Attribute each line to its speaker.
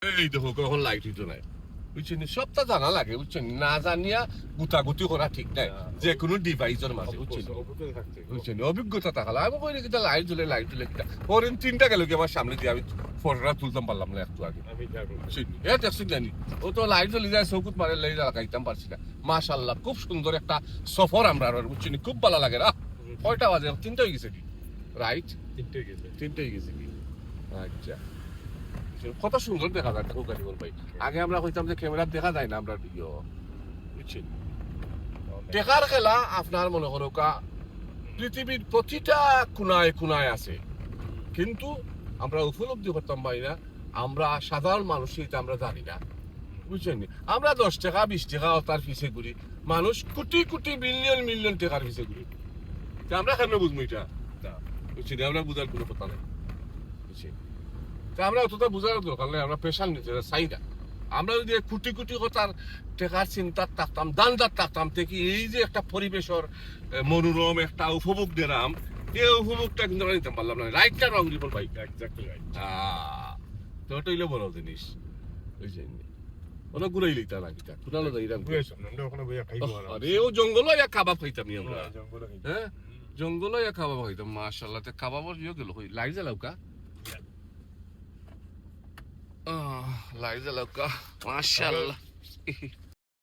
Speaker 1: এই দেখো কখন লাইট হইতো নাই বুঝছেন সবটা জানা লাগে বুঝছেন না জানিয়া গুতাগুতি করা ঠিক নাই যে কোনো ডিভাইসের মাঝে বুঝছেন বুঝছেন অভিজ্ঞতা থাকলে আমি কই কিটা লাইট জ্বলে পরেন তিনটা গেল কি আমার সামনে দিয়ে আমি ফটোটা তুলতাম পারলাম না একটু আগে এ দেখছেন জানি ও তো লাইট জ্বলে যায় চৌকুত মারে লাইট লাগাইতাম পারছি না মাশাআল্লাহ খুব সুন্দর একটা সফর আমরা বুঝছেন খুব ভালো লাগে না কয়টা বাজে তিনটা হয়ে গেছে কি রাইট তিনটে হয়ে গেছে কি আচ্ছা কত সুন্দর দেখা যায় দেখো গাড়ি ভাই আগে আমরা কইতাম যে ক্যামেরা দেখা যায় না আমরা ভিডিও বুঝছেন দেখার খেলা আপনার মনে করো পৃথিবীর প্রতিটা কোনায় কোনায় আছে কিন্তু আমরা উপলব্ধি করতাম পারি না আমরা সাধারণ মানুষই আমরা জানি না বুঝছেন আমরা 10 টাকা 20 টাকা তার পিছিয়ে ঘুরি মানুষ কোটি কোটি মিলিয়ন মিলিয়ন টাকার পিছিয়ে ঘুরি আমরা কেন বুঝবো এটা বুঝছেন আমরা বুঝার কোনো কথা নেই বুঝছেন আমরা অতটা বোঝার দরকার নেই আমরা পেশার নিতে চাই না আমরা যদি কোটি কোটি কথার টেকার চিন্তার থাকতাম দানদার থাকতাম থেকে এই যে একটা পরিবেশের মনোরম একটা উপভোগ দিলাম এই উপভোগটা কিন্তু আমরা নিতে পারলাম না রাইটটা রং রিপোর্ট বাইক তো ওটা হইলে বড় জিনিস বুঝছেন অনেক ঘুরাই লইতা না কিটা কোথাও যাইতাম আরে ও জঙ্গল কাবাব খাইতাম আমরা হ্যাঁ জঙ্গল কাবাব খাইতাম মাশাআল্লাহ তে কাবাবর ইয়ে গেল কই লাই জ্বালাউকা লাই জ্বালাউকা মাশাআল্লাহ